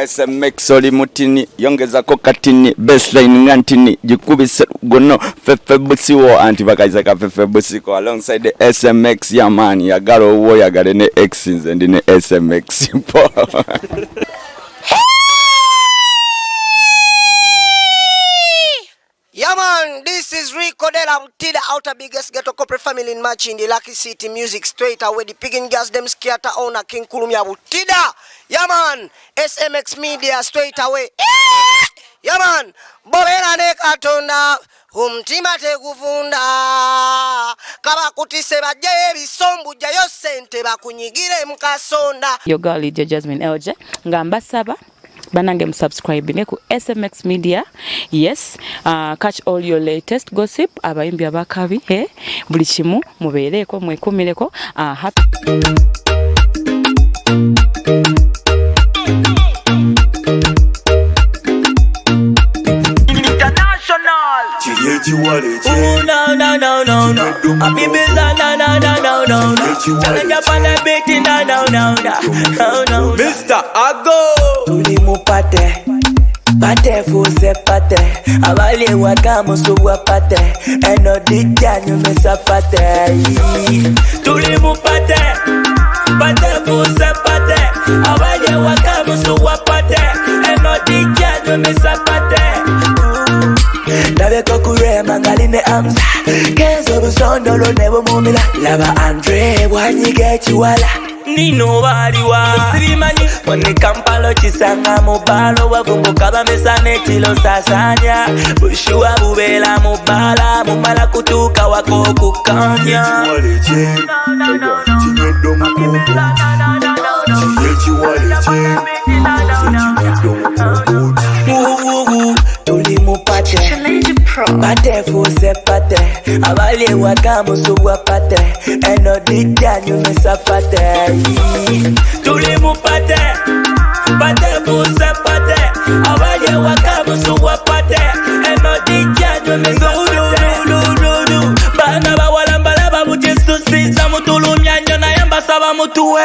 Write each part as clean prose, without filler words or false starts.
SMX oli mutini yongezako katini baseline ngantini jikubise gono Feffe Bussie wo anti bakaisa ka Feffe Bussie ko alongside the SMX ya man ya galo wo ya gale ne X and ne SMX po. Yeah man, this is Rico de la Butida, outer biggest ghetto corporate family in Machi in the Lucky City music straight away. The pigging gas them scatter owner King Kulumya Butida. Yeah man, SMX media straight away. Yeah man, Bobena ne katonda, umtima te kufunda. Kaba kutise baje bisombu jayo sente bakunyigire mukasonda. Your girl Lydia Jasmine Elje, ngamba saba. Banange subscribe ku SMX media. Yes, catch all your latest gossip abayimbi abakabi buli kimu mubeereko mwekumireko happy international Chiyeji wale no happy bizarre no challenge up on the beat no Mr. Ago Mupate, pate fuse pate, abale wakamo suwa pate, eno dijanyo mesa pate. Tuli mupate, pate fuse pate, abale wakamo suwa pate, eno dijanyo mesa pate. Nabe kokure mangaline amza, kenzo busondo lo nebo mumila, lava Andre wanyige chiwala. Nino waliwa Sirimani Mwene kampalo chisanga mubalo Wavumbuka bamesane chilo sasanya Bushiwa bubela mubala Mumala kutuka wako kukanya Chinyedo mkumbu Chiyeji wale Tuli mupate Pate fuse pate Abale wakamo suwa pate Eno dijanyo mesa pate Tuli mupate Pate fuse pate Abale wakamo suwa pate Eno dijanyo mesa pate Bana bawala mbalaba mujesu sisa mutulu myanyo na yamba saba mutuwe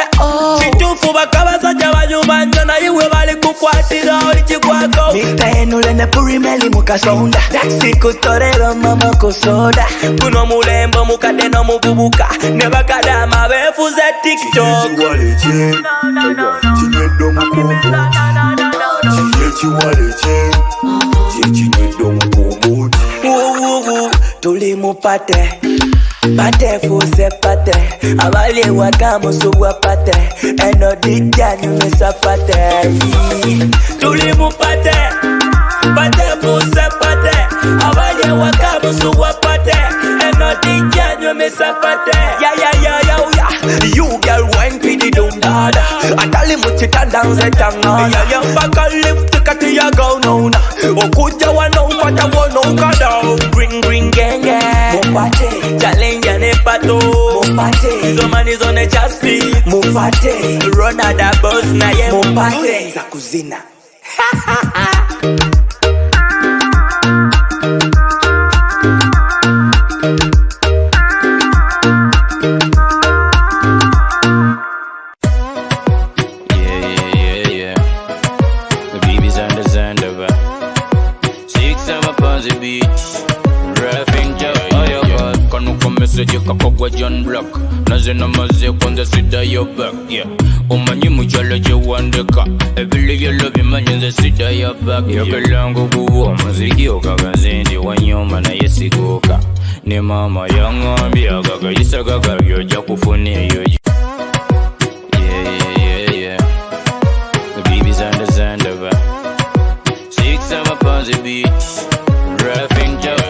Chitufu bakabasa jabanyo banyo na iwe bali kukwatira olichi kwako Mista enule ne puri meli mukasonda Taxi kutorero mama kusoda Kuno mulembo mukadeno mububuka Nebakadama befuze TikTok Chiyeji wale Chinyedo mkumbu Chiyeji wale Chinyedo mkumbu Tuli mupate Pate fuse pate Abale wakamo suwa pate Eno dijanyo mesa pate Tuli mupate Pate fuse pate Abale wakamo suwa pate Eno dijanyo mesa pate Yeah You girl wine pidi dum dada Atali muchita danze tanga Yeah baka lift kati ya go no na Okuja wano mpata wano kada Green genge Mupate Challenge ne pato Mupate Zomani zone chaspi Mupate Rona da boss na ye Mupate Za kuzina Kakogwa John Black Nazena maze kwanza sida yo back yeah Umanyi mujala je wandeka Ebili yo love imanyenze sida yo back Yokelango kuwa muziki okagazendi wanyoma na yesiguka Ni mama yangambi agaga isagaga yoja kufuni yoji Yeah The baby's on the Zandabar 6 pounds a beat Rapping job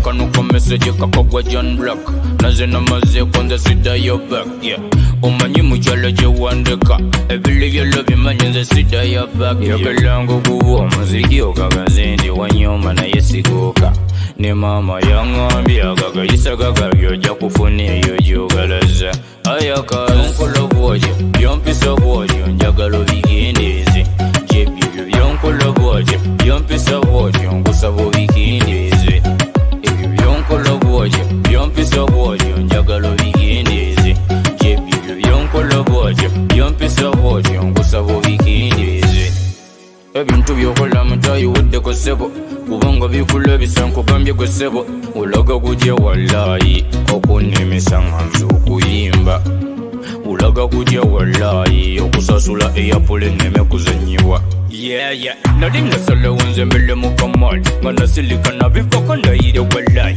Kanuka message kakogwa John Black Nazena maze kwanza sida yo back yeah Umanyi mujala je wandeka Ebili yo love imanyenze sida yo back Yokelango kuwa muziki okagazendi wanyoma na yesiguka Ni mama yangambi agaga isagaga yoja kufuni yojugaleza Ayaka Yonkolo bwoje Yompisa bwoje Njagalo bigindezi Jebyo yonkolo bwoje Yompisa bwoje Ngusabo bigindezi Yonkolo bwoje Yompisa bwoje Njagalo bigindezi Jebyo yonkolo bwoje Yompisa bwoje Ngusabo bigindezi gwe ssebo ulaga gutya wallahi okunemesa nga nze okuyimba ulaga gutya wallahi okusasula eyapule neme kuzanyiwa nali nasalawo nze mbele mukamali nga nasilika nabivako ndayire wallahi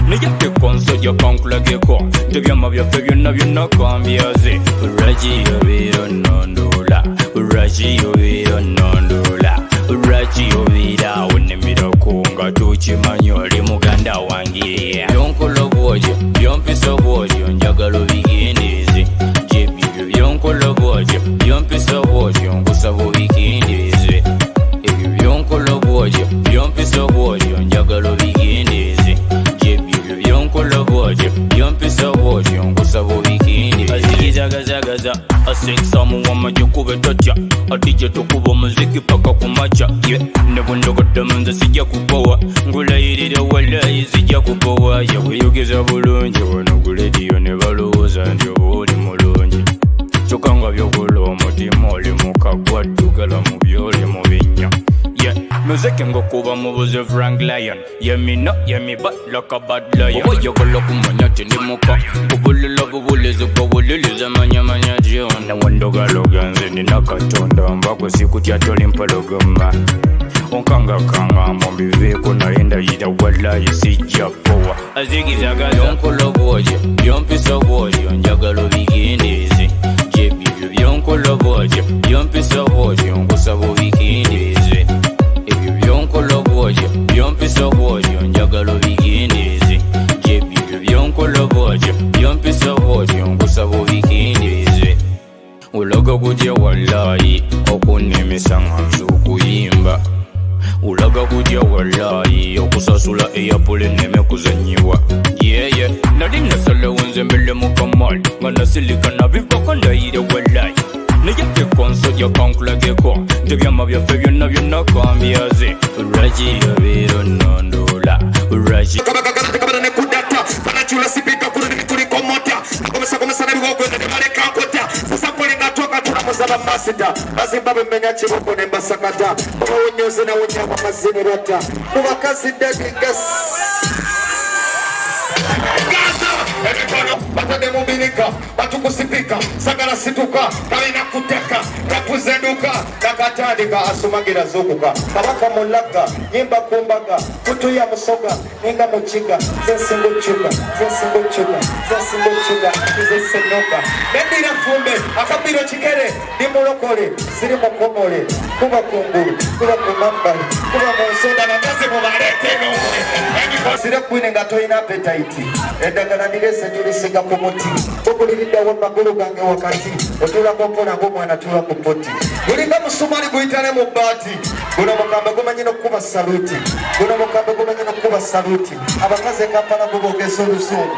naye konsojja kankulageko tebyama byaffe byonna byonna kambyaze lwaki yobeera nondola lwaki yobeera nondola lwaki yobeera awo nemirako nga tukimanyi oli muganda wange byonkola bwotyo byompisa bwotyo njagala obigendeeze gyebibyo byonkola bwotyo byompisa bwotyo nkusaba obigendeeze ebyo byonkola bwotyo byompisa bwotyo njagala obigendeeze gyebibyo byonkola bwotyo byompisa bwotyo nkusaba obigendeeze azigizagazagaza asekisa muwama gyekube totya adije tukuba omuziki paka kumaca ne bwendogoddemu nze sijja kubowa ngulayirira wallayi zijja kubowa yaweyogeza bulungi wano gulediyo ne balowooza nti oba oli mulungi kyokka nga byokola omutima oli mukagwaddugala mu byoli mu binnya muziki ngokuba mubuze Frank Lion yemino yemiba like a bad lion oba yagala kumanya ti ndi muka bubulila bubulezi bwobuliliza manyamanya jona wandogaloga nze nina katonda mbagwe sikutya tolimpologoma onkangakanga mumbiveeko naye ndayira wallayi sijja powa azigizagaza onkola bwotyo byompisa bwotyo njagala obigendeeze gyebibyo byonkola bwotyo byompisa bwotyo nkusaba obigendeeze ebyo byonkola bwotyo byompisa bwotyo njagala obigendeeze gyebibyo byonkola bwotyo byompisa bwotyo nkusaba obigendeeze ulaga gutya wallayi okunemesa nga nze okuyimba ulaga gutya wallayi okusasula eyapule neme kuzanyiwa nali nasalawo nze mbele mukamali nga nasilika nabivako ndayire wallayi naye konsojja kankulageko tebyama byaffe byonna byonna kambyaze lwaki yobeera nondola lwaki bazimba bemenya kiboko ne mbasakata owonyoze nawe nyama mazinerata mubakazi dagigas batade mubinika batukusipika sagala situka kalina kuteka kakuzenduka nakatandika asumagira zokuka kabaka mulaga nyimba kumbaga kutuya musoga ninga mukiga zesingochuga zesenoga nendira fumbe akabiro kikere nimulokole ziri mukomole kuba kungulu kuba kumambali kuba monsoda nagaze mubalete nomwe sire kwine nga toyina appetite endagala nirese tulisiga ku muti okuliriddawo magulu gange wakati otulako mpona ng'omwana tula ku poti gulinga musumali guyitane mu bbaati guno mukambe gumanyi n'okkuba saluti guno mukambe gumanyi n'okkuba saluti abakazi ekampala gubogesa olusungu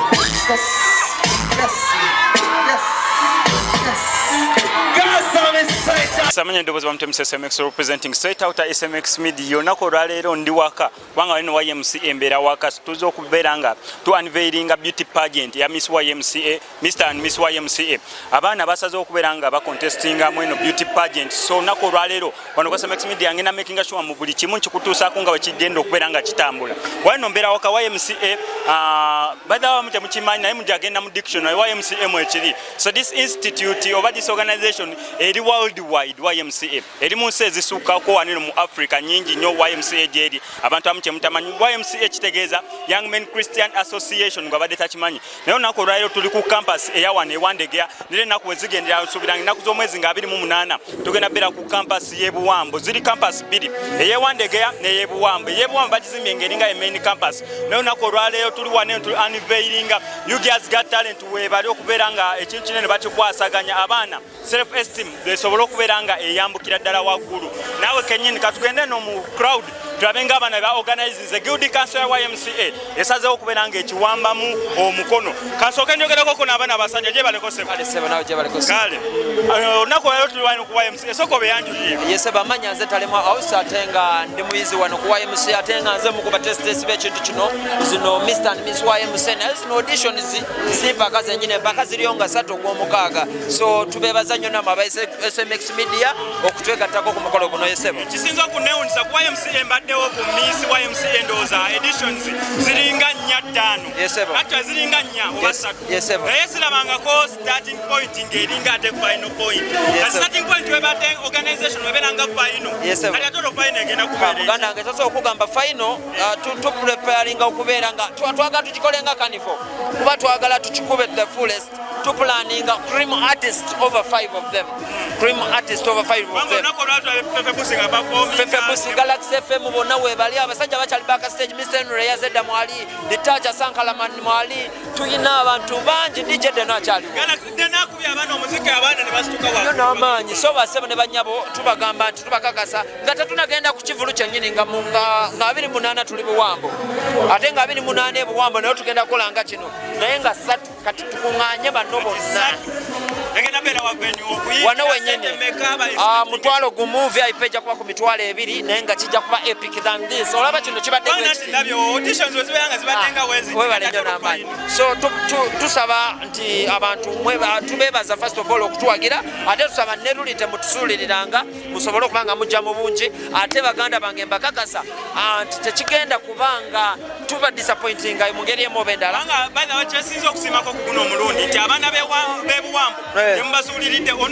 Samanya ndobozi bamtemse SMX representing straight out SMX media yonako lwaleero ndi waka kubanga wano YMCA mbera waka tuzo okubeera nga tu unveiling a beauty pageant ya Miss YMCA Mr and Miss YMCA abaana basaze okubeera nga ba contesting amweno beauty pageant so nako lwaleero wano kwa SMX media ngena making sure mu buli kimu kikutuusa ko nga bakigenda okubeera nga kitambula wano mbera waka YMCA badawa mute mukimanyi naye mujagenda mu dictionary YMCA mwekiri so this institute over this organization eri worldwide YMCA eri munsi ezisuukako wanino mu Africa nyingi nnyo YMCA gyeri abantu amuche mutamanyi YMCA kitegeeza Young Men Christian Association ngabadde takimanyi naye nako lwayo tuli ku campus eyawane ewandegea nire nako wezigendera nsubiranga nako z'omwezi nga 28 tugenda bera ku campus y'Ebuwambo ziri campus biri eyewandegea n'ey'Ebuwambo y'Ebuwambo bagizimye ngeringa main campus naye nako lwaleero tuli wane tuli unveiling you guys got talent we bali okubeera nga ekintu kinene bakikwasaganya abaana self esteem besobola okubeera nga eyambukira ddala waggulu nawe kenyini katugende no mu crowd tulabenga abana ba organizing the guild council ya YMCA esazeewo okubeera nga ekiwambamu omukono kansooke njogerako ko n'abaana abasajja gye baleko sebo nawe gye baleko kale olunaku leero tuli wano ku YMCA soko beyanjuliye yese bamanya nze talemwa awusa ate nga ndi muyizi wano ku YMCA ate nga nze mukuba testesi b'ekintu kino zino Mr and Miss YMCA naye zino auditions si mpaka zenyine mpaka ziriyo nga 3 ogw'omukaaga so tubeebaza nnyo namwe aba SMX media okutwegattako ku mukolo guno yesebo kisinza okuneewunyisa ku YMCA mbadde ebaddewo ku Miss YMCA ndowooza editions ziringa 4-5 actually ziringa 4 oba 3 naye sirabangako starting point ng'eringa ate final point starting point webadde organization weberanga final kati ate olwo final egenda kubeera muganda wange tosobola okugamba final tupreparinga okubeera nga twagala tukikole nga kanifo kuba twagala tukikube the fullest tuplaninga cream artist over 5 of them Feffe Bussie Galaxy FM bonna webali abasajja bakyali backstage Mr. Henry yazedda mwali Ditacha Sankalaman mwali tuyina abantu bangi DJ Deno akyali n'amaanyi so basebo ne banyabo tubagamba nti tubakakasa nga tetunagenda ku kivulu kyennyini nga 28 tuli buwambo ate nga 28 buwambo naye tugenda kukolanga kino naye nga 3 kati tukuŋŋaanye banno bonna wano wenyini mutwalo gumu VIP ejja kuba ku mitwalo 2 naye nga kijja kuba epic than this olaba kino kibadde webalenyo n'amaanyi so tusaba nti abantu tubebaza first of all okutuwagira ate tusaba nerulite mutusuuliriranga musobole okuba nga mujja mu bungi ate baganda bange mbakakasa nti tekigenda kubanga tuba disappointing mu ngeri emu oba endala kyesinza okusimako ku guno omulundi nti abaana b'ebuwambo temubasuuliridde ku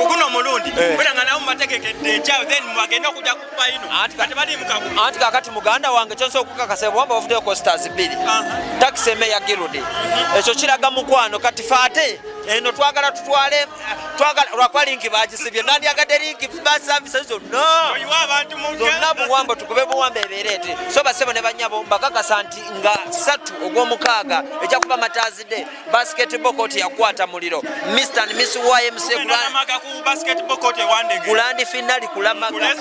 guno omulundi era nga nabo mubategekedde ekyawo then mwagenda okujja ku fayino kati bali mukabu anti kakati muganda wange kyonsobola okukakasa ebuwambo bavuddeyo costas 2 takisi eme ya girudi ekyo kiraga mukwano kati faate eno twagala tutwale lwakwa linki bagisibye nandyagadde linki basavisa zonna buwambo tukube buwambo ebeereete so basebo ne banyabo mbakakasa nti nga 3 ogw'omukaaga ejja kuba matazide basketball court yakwata muliro Mr. and Miss YMCA Grand finali kulamaga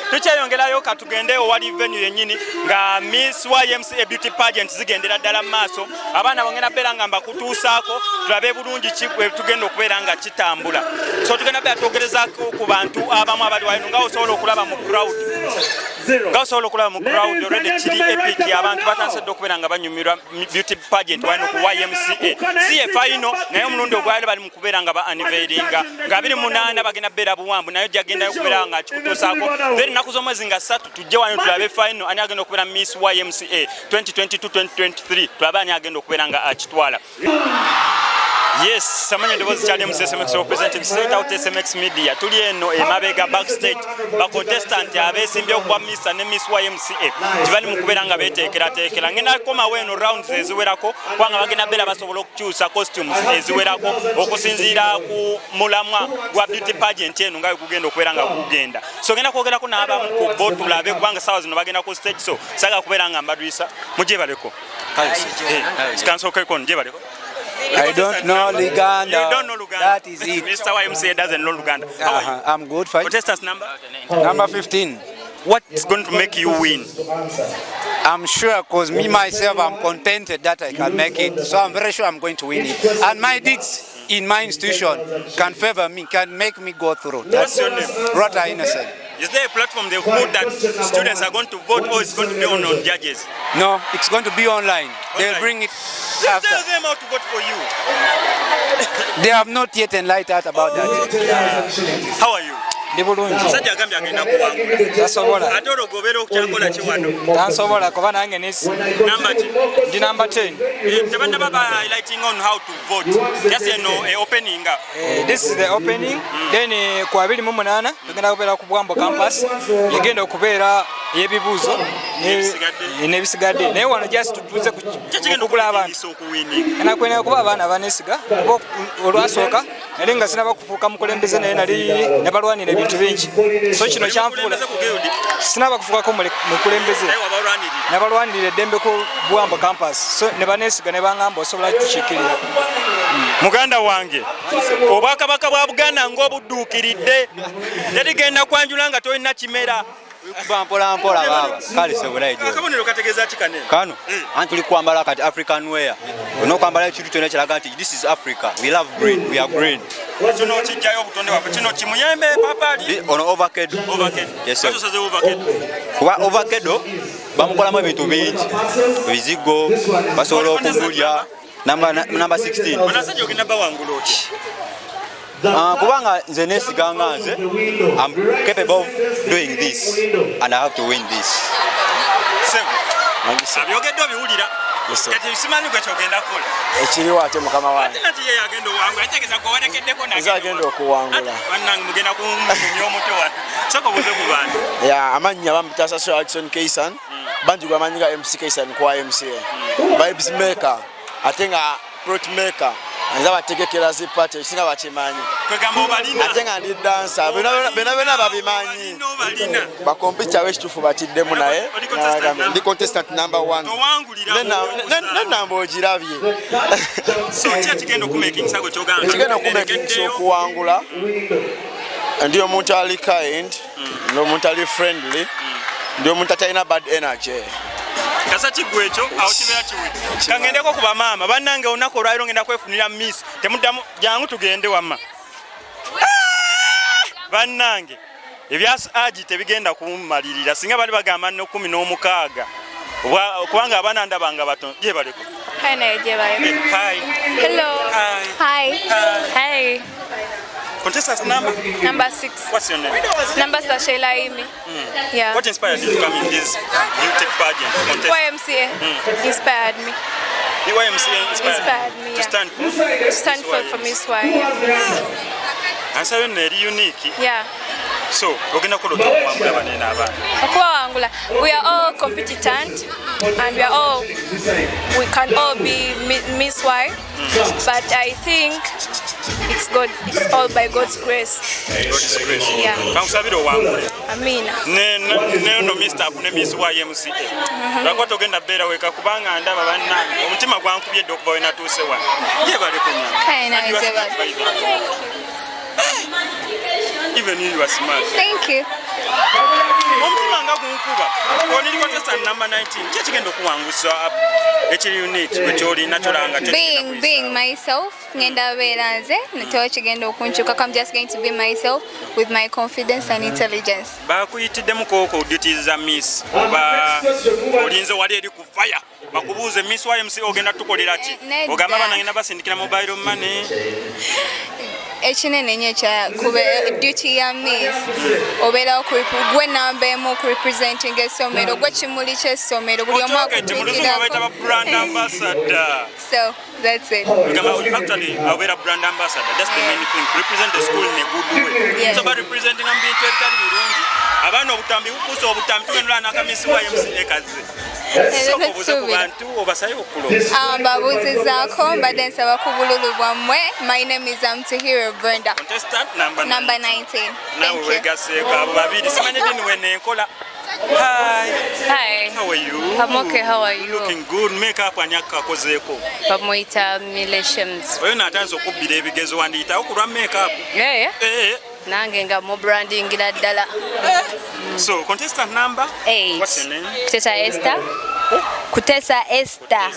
tukyeyongerayo katugendeyo wali venue yennyini nga Miss YMCA beauty pageant zigendera ddala mu maaso abaana bongera beera nga mbakutuusaako tulabe bulungi tugenda okubeera nga kitambula so tugenda beera twogerezaako ku bantu abamu abali wano nga osobola okulaba mu crowd already kiri epic abantu batansedde okubeera nga banyumirwa beauty pageant wano ku YMCA si final naye omulundi ogwali bali mu kubeera nga ba unveilinga nga 28 bagenda beera buwambu naye jagendayo okubeera nga kikutuusaako then ennaku z'omwezi nga 3 tujje wano tulabe final ani agenda okubeera Miss YMCA 2022-2023 tulabe ani agenda okubeera nga akitwala. Yes, samanya ndowooza kyali mu SMX representing straight out SMX media. Tuli eno emabega backstage ba contestant abesimbye okuba Mr. ne Miss YMCA. Tibali mu kubeera nga beteekerateekera. Ngenda koma weno rounds eziwerako kubanga bagenda beera basobola okukyusa costumes eziwerako okusinziira ku mulamwa gwa beauty pageant eno nga kugenda okubeera nga kugenda. So ngenda kwogerako n'abamu ku bo tulabe kubanga sawa zino bagenda ku stage so saga kubeera nga mbadwisa mujebaleko. Sikansokeko njebaleko. I don't know Luganda. You don't know Luganda. That is it. Mr. YMCA doesn't know Luganda. How are you? I'm good. Fine. Contestants number? Number 15. What's going to make you win? I'm sure because me myself, I'm contented that I can make it. So I'm very sure I'm going to win it. And my deeds in my institution can favor me, can make me go through. What's your name? Rota Innocent. Is there a platform they put that students are going to vote or it's going to be on judges? No, it's going to be online. They'll bring it after. Tell them how to vote for you. They have not yet enlightened about that. How are you? Musajja agambye agenda kuwangula. Tasobola. Ate ologobeera okukyakola ki wano? Tansobola kuba nange nesi. Namba ki? Ndi number 10. Tebanna baba highlighting on how to vote. Just opening. This is the opening. Then ku 28 tugenda kubeera ku Bwambo campus. Yegenda okubeera yebibuuzo n'ebisigadde. Naye wano just tutuuze kugula abantu. Nakwena kuba abaana abanesiga olwasooka nali nga sinaba kufuuka mukulembeze naye nali ne balwanira ebintu bingi. So kino kyanfuula sinaba kufuukako mukulembeze nabalwanirira eddembe ku Bwambo campus. So ne banesiga ne bangamba osobola kukiikirira. Muganda wange obwakabaka bwa Buganda ng'obudduukiridde terigenda kwanjula nga tolina kimera. Mpola baba kale sebulayi jo akabonero kategeeza kikane kano anti tuli kwambala kati African wear no kwambala ekintu kyonna kiraga nti this is Africa, we love green, we are green. Kino kijjayo obutonde bwaffe kino kimuyembe papali ono ovacado. Yes sir. Kuba ovacado bamukolamu ebintu bingi ebizigo basobola okugulya. Number 16. Banasajja ogenda bawangula ki? Kubanga nze nesiganga nze I'm capable of doing this and I have to win this. Abyogedde obiwulira kati simanyi gwe kyogenda kukola ekiriwo ate mukama wange ate nati ye yagenda owangula ategeeza gwewarekeddeko agenda okuwangula bannange mugenda kumumya omuto wano soka obuze ku bantu amannya bamutasa Sir Jackson Kaysan bangi gwe amanyi nga MC Kaysan ku YMCA vibes maker ate nga plot maker nze abategekera zipate ekisinga bakimanyi ate nga ndi dansa bena babimanyi bakompita wekituufu batiddemu naye ndi contestant number 1 nenamba ogirabye ekigenda okumakingisa okuwangula ndi omuntu ali kind ndi omuntu ali friendly ndi omuntu atalina bad energy kasa kigwekyo awo kibeera kiwe kangendeko ku bamaama bannange olunaku olwaliro ngenda kwefunira miss temuddamu jangu tugende wamma bannange ebya agi tebigenda kummalirira singa bali bagamba no 16 kubanga abaana ndabanga bato gye baleko Hi. Hello. Hi. Hi. Contestant number? Number 6. What's your name? Number Sheila Amy. Yeah. What inspired you to come in this beauty pageant contest? YMCA inspired me. The YMCA inspired me, to yeah. stand for Miss Y. Yeah. And so you're very unique. Yeah. So, we're going to go to Wangula. We are all competent and we can all be Miss Y, but I think it's God. It's all by God's grace. God's grace. Yeah. Amina. No Mr. Miss YMCA. Lakwa togenda bera weka kubanga ndaba bannange omutima gwankubye dokuba wena tuse wa. Ye bale kunya. Even you are smart. Thank you. Omutima nga gunkuba. Only contestant number 19. Kyekigenda okuwangusa ekiri unique kwekyoli naturanga. Being myself, ngenda bera nze ntewa kigenda okunchuka. I'm just going to be myself with my confidence and intelligence. Bakuyitiddemu koko duties za Miss. Oba olinze wali eri ku fire. Bakubuuze Miss YMCA ogenda tukolera ki? Ogamba bana ngenda basindikira mobile money. Ekinene nnyo kya kuba duty ya Miss obeera gwe namba emu representing essomero gwe kimuli ky'essomero buli omu akutuukirako brand ambassador. So that's it. Actually, obeera brand ambassador. That's the main thing. Represent the school in a good way. Yeah. So about representing and being very birungi. Abaana obutambi bukusa obutambi tugendera naka Miss YMCA kaze. Soko buze ku bantu obasaye okulo. Babuuzizaako mbadde nsaba ku bululu bwammwe. My name is Mtihiro Brenda. Contestant number 19. Nawe wegaseeko abo babiri simanyi dini wenenkola. Hi. Hi. How are you? I'm okay. How are you? Looking good. Makeup anyaka kozeeko. Bamuyikidde Relations. Oyo natanze okubbira ebigezo wandiyitawo kulwa makeup. Yeah. Nange nga mu branding ddala. So contestant number 8. What's your name? Kutesa Esther.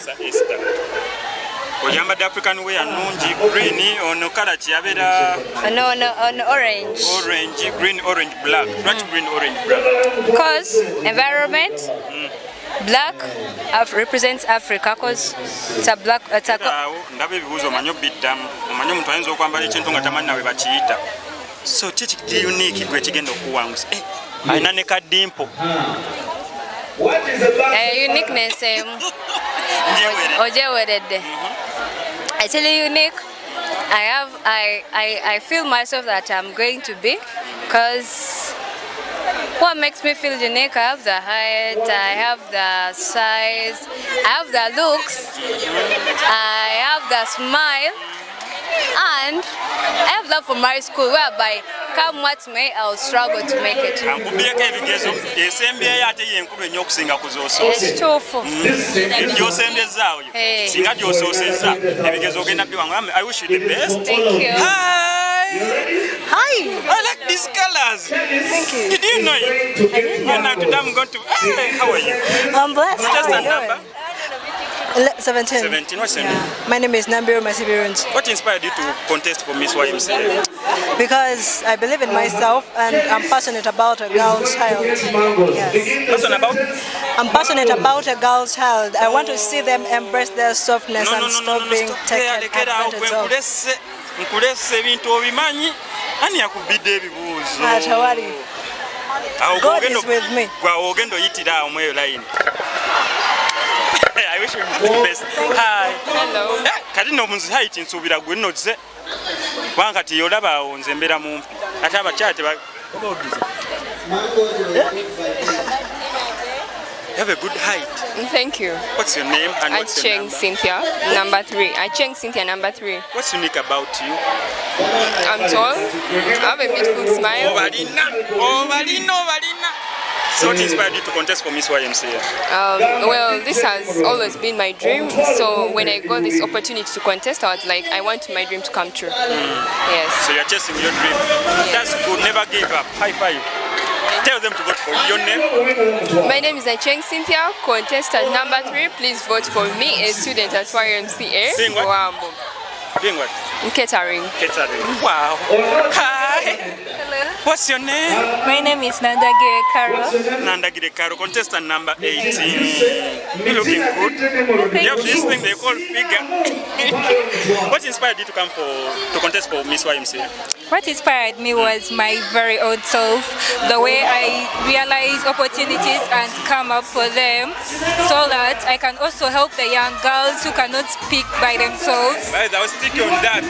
Oyambadde African wear nungi green ono kala kyabera on orange. Orange, green, orange, black. Not green, orange, black. Because environment black represents Africa because it's a black ndabe ebibuuzo omanyi obiddamu omanyi omuntu ayinza okwambala ekintu nga tamanyi nawe bakiyita so kiki unique gwe kigenda okuwangusa alina ne kadimpo uniqueness ojeweredde actually unique. I feel myself that I'm going to be because what makes me feel unique, I have the height, I have the size, I have the looks, I have the smile, and I have love for my school whereby come what may I'll struggle to make it. It's true. I wish you the best. Thank you. Hi. I like these colors. Thank you. Did you know it? I didn't know. I'm going to. How are you? I'm blessed. Just a number. 17. 17. What's your name? My name is Nambiru Masibirunji. What inspired you to contest for Miss YMCA? Because I believe in myself and I'm passionate about a girl child. Yes. Passionate about? I'm passionate about a girl child. I want to see them embrace their softness and stop being taken advantage of. nkulesa ebintu obimanyi ani yakubidde ebibuuzo Atawali. God is with me. Ogenda oyitira omweyo line. I wish you the best. Hi. Hello. Kati no munzi height nsuubira gwe nnoze. Kubanga kati olaba awo nze mbeera mumpi. Ate abakyate You have a good height. Thank you. What's your name and what's your number? Cynthia, number 3. Acheng Cynthia, number 3. What's unique about you? I'm tall. I have a beautiful smile. So what inspired you to contest for Miss YMCA? Well, this has always been my dream. So when I got this opportunity to contest, I was like, I want my dream to come true. Yes. So you're chasing your dream. That's good. Never give up. High five. Tell them to vote for your name. My name is Acheng Cynthia, contestant number 3. Please vote for me, a student at YMCA. Doing what? Wow. Doing what? Catering. Catering. Wow. Hi. Hello. What's your name? My name is Nandagire Karo. Nandagire Karo, contestant number 18. You're looking good. You have this thing they call figure. What inspired you to come to contest for Miss YMCA? What inspired me was my very own self, the way I realize opportunities and come up for them, so that I can also help the young girls who cannot speak by themselves. Right, I was thinking on that.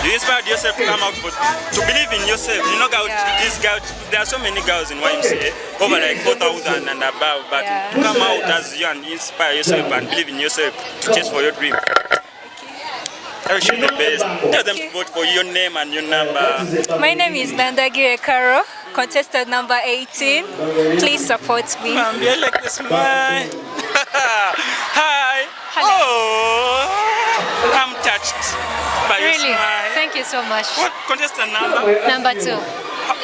You inspired yourself to come out to believe in yourself. You know, these girls, there are so many girls in YMCA, over like 4,000 and above, but to come out as you and inspire yourself and believe in yourself to chase for your dream. I wish you the best. Tell them to vote for your name and your number. My name is Nandagire Karo, contestant number 18. Please support me. I like the smile. Hi. Hello. Oh, I'm touched by your smile. Thank you so much. What contestant number? Number 2.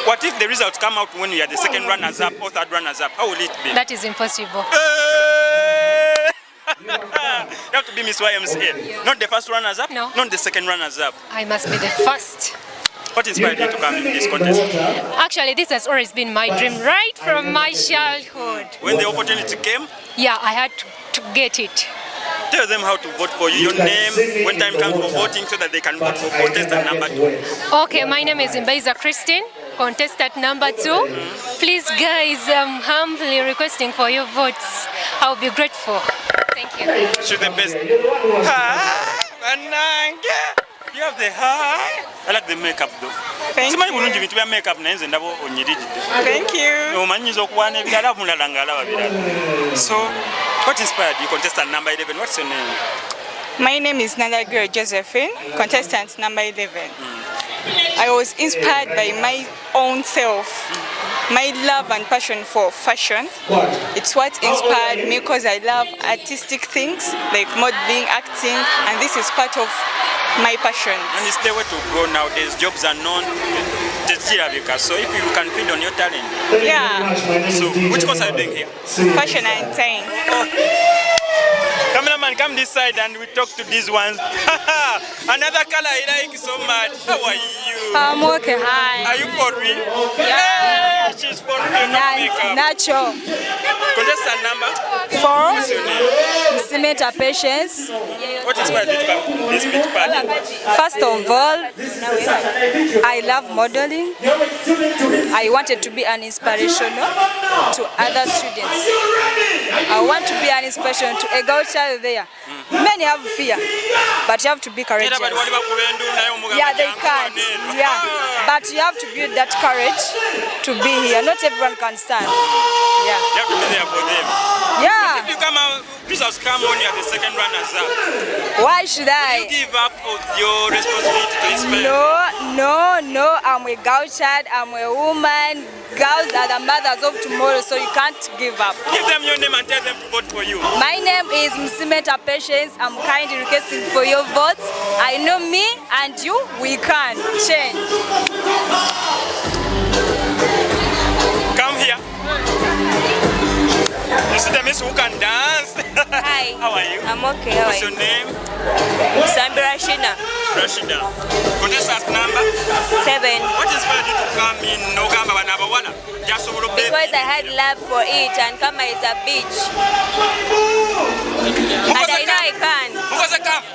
What if the results come out when you are the second runners-up or third runners-up? How will it be? That is impossible. You have to be Miss YMCA. Not the first runners-up, not the second runners-up. I must be the first. What inspired you to come in this contest? Actually, this has always been my dream right from my childhood. When the opportunity came? Yeah, I had to get it. Tell them how to vote for your name when time comes for voting so that they can vote for contestant number 2. Okay, my name is Mbaiza Christine, contestant number 2. Please guys, I'm humbly requesting for your votes. I'll be grateful. Thank you. She's the best. Hi, you have the high. I like the makeup though. Thank you. Makeup Thank you. So, what inspired you, contestant number 11? What's your name? My name is Nandagire Josephine, contestant number 11. I was inspired by my own self, my love and passion for fashion. It's what inspired me because I love artistic things like modeling, acting, and this is part of my passion. And it's the way to go nowadays. Jobs are known. So if you can feed on your talent. Yeah. So which course are you doing here? Fashion and design. Cameraman, come this side and we talk to these ones. Another color I like so much. How are you? I'm okay, hi. Are you for real? Yeah. Hey, she's for real, not makeup. Natural. Contestant number? 4. What's your name? Cementa Patience. What inspired you to come to this beach party? First of all, I love modeling. I wanted to be an inspirational to other students. I want to be an inspiration to a girl child there. Many have fear, but you have to be courageous. Yeah, they can. Yeah, but you have to build that courage to be here. Not everyone can stand. Yeah. You have to be there for them. Yeah. If you come out, results come on, you are the second runners up. Why should I? You give up your responsibility to inspire. No. I'm a girl child. I'm a woman. Girls are the mothers of tomorrow, so you can't give up. Give them your name and tell them to vote for you. My name is Cementa Patience. I'm kindly requesting for your votes. I know me and you, we can change. Come here. You see the miss who can dance? Hi. How are you? I'm okay. How What's are your you? name? Sambi Rashida. Rashida. Contestant number? 7. What inspired you to come in Nogamba and Abawala? Just over the Because I had love for it and Kama is a beach. And I know I can. Because I come.